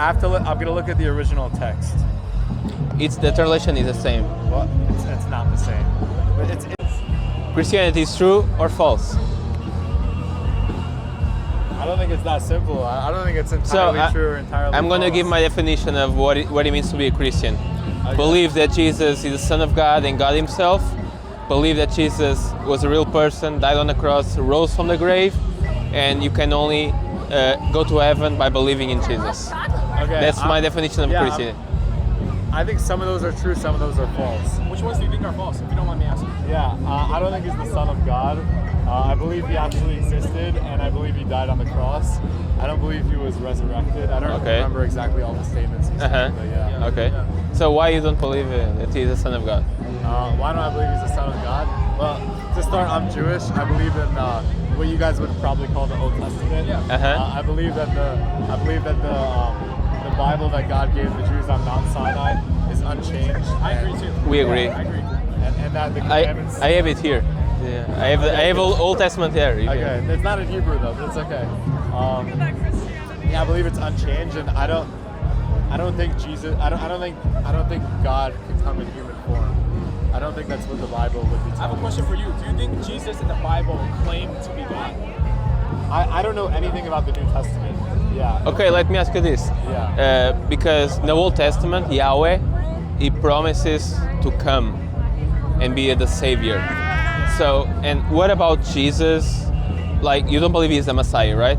I'm gonna look at the original text. The translation is the same. Well, it's not the same. But it's Christianity is true or false? I don't think it's that simple. I don't think it's entirely true or entirely I'm going to false. give my definition of what it means to be a Christian. Okay. Believe that Jesus is the Son of God and God Himself. Believe that Jesus was a real person, died on the cross, rose from the grave, and you can only go to heaven by believing in Jesus. Okay, That's my definition of Christianity. I think some of those are true, some of those are false. Which ones do you think are false, if you don't mind me asking? Yeah, I don't think he's the Son of God. I believe he actually existed, and I believe he died on the cross. I don't believe he was resurrected. I don't remember exactly all the statements he said, but yeah. Okay. So why you don't believe that he's the Son of God? Why don't I believe he's the Son of God? Well, to start, I'm Jewish. I believe in what you guys would probably call the Old Testament. I believe that the Bible that God gave the Jews on Mount Sinai is unchanged. I agree too. We agree. I agree. And that the commandments. I have it here. Yeah, I have Old Testament there. Okay, it's not in Hebrew though, but it's okay. I believe it's unchanged, and I don't think Jesus. I don't think God could come in human form. I don't think that's what the Bible would be telling. I have a question for you. Do you think Jesus in the Bible claimed to be God? I don't know anything about the New Testament. Yeah. Okay, let me ask you this. Yeah. Because in the Old Testament, Yahweh, He promises to come and be the Savior. So, and what about Jesus? Like, you don't believe He's the Messiah, right?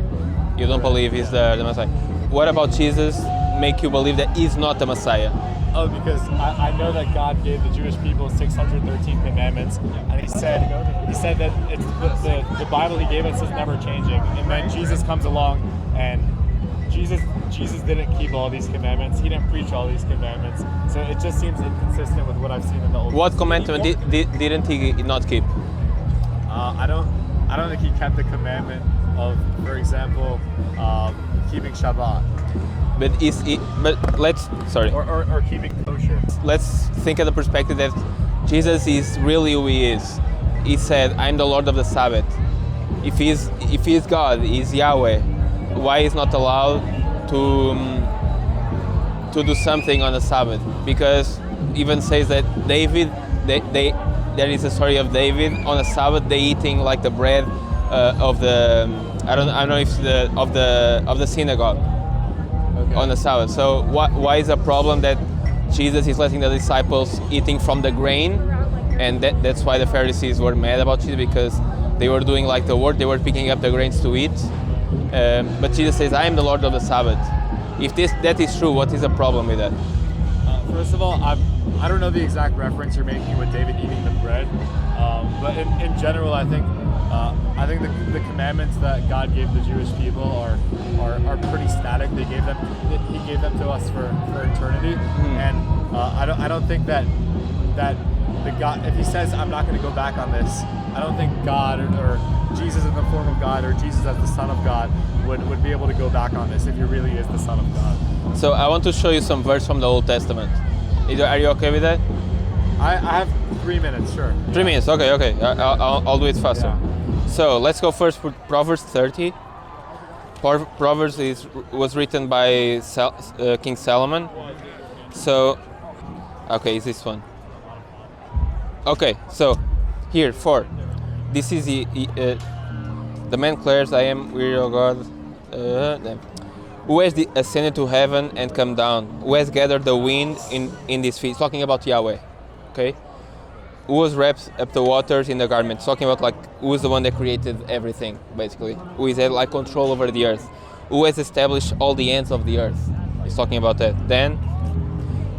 You don't believe He's the Messiah. What about Jesus make you believe that He's not the Messiah? Oh, because I know that God gave the Jewish people 613 commandments, and He said that it's the Bible He gave us is never changing. And then Jesus comes along, and Jesus didn't keep all these commandments. He didn't preach all these commandments. So it just seems inconsistent with what I've seen in the Old What Testament. commandment didn't He not keep? I don't think He kept the commandment of, for example, keeping Shabbat. But let's or keeping kosher. Let's think of the perspective that Jesus is really who He is. He said, "I'm the Lord of the Sabbath." If He is God, He's Yahweh. Why He's not allowed to do something on the Sabbath? Because even says that David, there is a story of David on the Sabbath, they eating like the bread of the I don't know if of the synagogue. Okay. On the Sabbath. So why is a problem that Jesus is letting the disciples eating from the grain, and that's why the Pharisees were mad about Jesus, because they were doing like the word, they were picking up the grains to eat. But Jesus says, "I am the Lord of the Sabbath." If that is true, what is the problem with that? First of all, I don't know the exact reference you're making with David eating the bread, but in general, I think the commandments that God gave the Jewish people are pretty static. He gave them to us for eternity, and I don't think that the God, if He says I'm not going to go back on this, I don't think God or Jesus in the form of God or Jesus as the Son of God would be able to go back on this if He really is the Son of God. So I want to show you some verse from the Old Testament. Are you okay with that? I have 3 minutes, sure. 3 minutes, okay. I'll do it faster. Yeah. So let's go first with Proverbs 30. Proverbs was written by King Solomon. So, okay, is this one? Okay, so here, 4. This is the man declares, "I am weary, O God." Who has ascended to heaven and come down? Who has gathered the wind in his feet? It's talking about Yahweh, okay? Who has wrapped up the waters in the garment? It's talking about like who is the one that created everything, basically. Who is like control over the earth? Who has established all the ends of the earth? It's talking about that. Then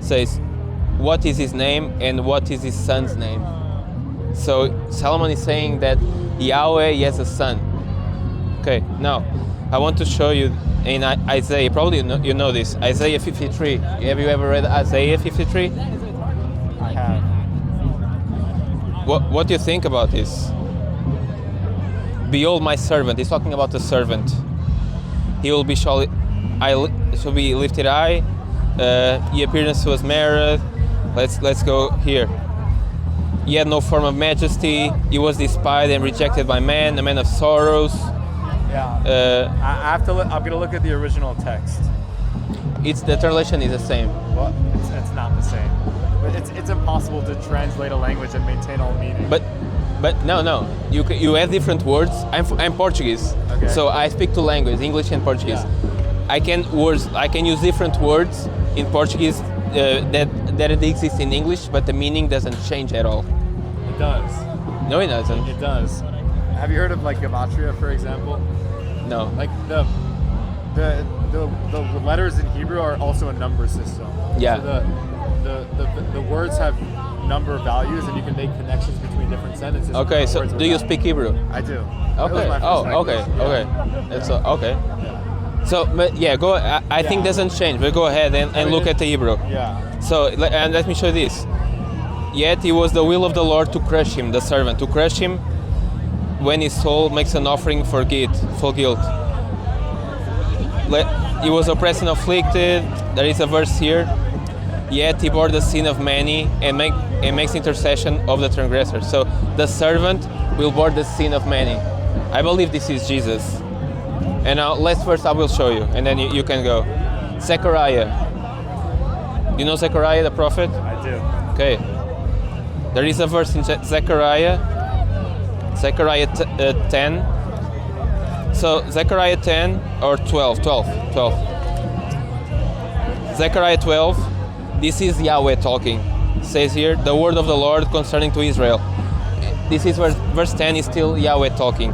says, what is His name and what is His son's name? So Solomon is saying that Yahweh has a son. Okay, now I want to show you in Isaiah, probably you know this, Isaiah 53. Have you ever read Isaiah 53? I have. What do you think about this? Behold my servant. He's talking about the servant. He will be shall be lifted high. He appearance was married. Let's go here. He had no form of majesty. He was despised and rejected by men, a man of sorrows. Yeah. I'm gonna look at the original text. It's the translation is the same. Well, it's not the same. But it's impossible to translate a language and maintain all meaning. But no. You have different words. I'm Portuguese, Okay. so I speak two languages, English and Portuguese. Yeah. I can use different words in Portuguese that it exists in English, but the meaning doesn't change at all. It does. No, it doesn't. It does. Have you heard of like gematria, for example? No. Like the letters in Hebrew are also a number system. Yeah. So the words have number values, and you can make connections between different sentences. Okay, so words do with you that. speak Hebrew? I do. That was Okay. my first Oh, language. okay. Yeah. Okay. That's okay. Yeah. So, but yeah, go. I think Yeah. doesn't change. But go ahead and look at the Hebrew. Yeah. So, and let me show you this. Yet it was the will of the Lord to crush him, the servant, to crush him when his soul makes an offering for guilt. He was oppressed and afflicted. There is a verse here. Yet he bore the sin of many and makes intercession of the transgressor. So the servant will bear the sin of many. I believe this is Jesus. And now last verse I will show you, and then you can go. Zechariah. You know Zechariah the prophet? I do. Okay. There is a verse in Zechariah 10. So Zechariah 10 or 12. Zechariah 12. This is Yahweh talking. It says here, the word of the Lord concerning to Israel. This is verse 10 is still Yahweh talking.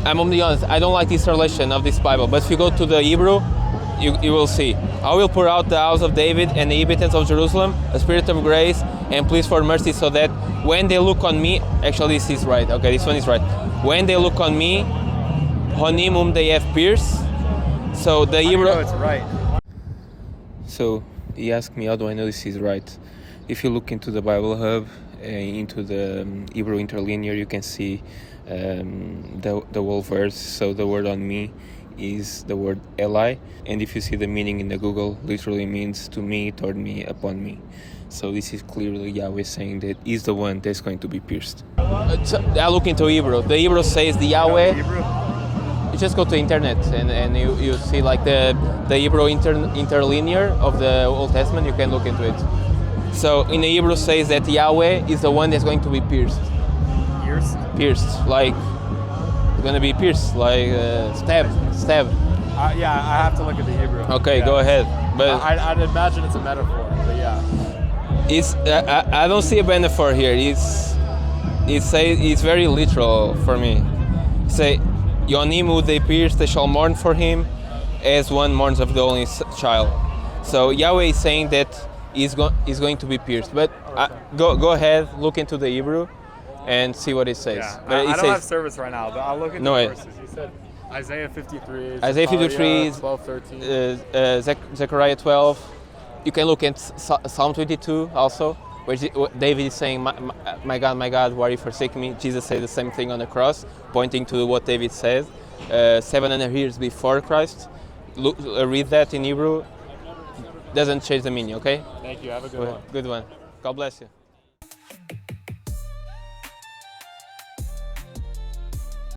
I'm gonna be honest, I don't like this translation of this Bible, but if you go to the Hebrew, you will see. I will pour out the house of David and the inhabitants of Jerusalem a spirit of grace and pleas for mercy, so that when they look on me, actually this is right, okay, this one is right. When they look on me, on him whom they have pierced. So the Hebrew. No, it's right. So he asked me, how do I know this is right? If you look into the Bible Hub, into the Hebrew interlinear, you can see the whole verse. So the word on me is the word Eli, and if you see the meaning in the Google, literally means to me, toward me, upon me. So this is clearly Yahweh saying that he's the one that's going to be pierced. So I look into Hebrew. The Hebrew says the Yahweh. Hebrew? You just go to internet and you see like the Hebrew interlinear of the Old Testament. You can look into it. So in the Hebrew says that Yahweh is the one that's going to be pierced. Pierced, like going to be pierced, like stabbed. Yeah, I have to look at the Hebrew. Okay, Yeah. go ahead. But I'd imagine it's a metaphor, but yeah. it's I don't see a metaphor here. It's very literal for me. Say, Yonim who they pierce, they shall mourn for him, as one mourns of the only child. So Yahweh is saying that he's going to be pierced. But go ahead, look into the Hebrew, and see what it says. Yeah. But I don't have service right now, but I'll look into No, the verses. You said Isaiah 53. Isaiah 53, 12, 13. Zechariah 12. You can look at Psalm 22 also, where David is saying, my God, why are you forsaking me? Jesus said the same thing on the cross, pointing to what David says 700 years before Christ. Read that in Hebrew. Doesn't change the meaning, okay? Thank you. Have a good one. Good one. God bless you.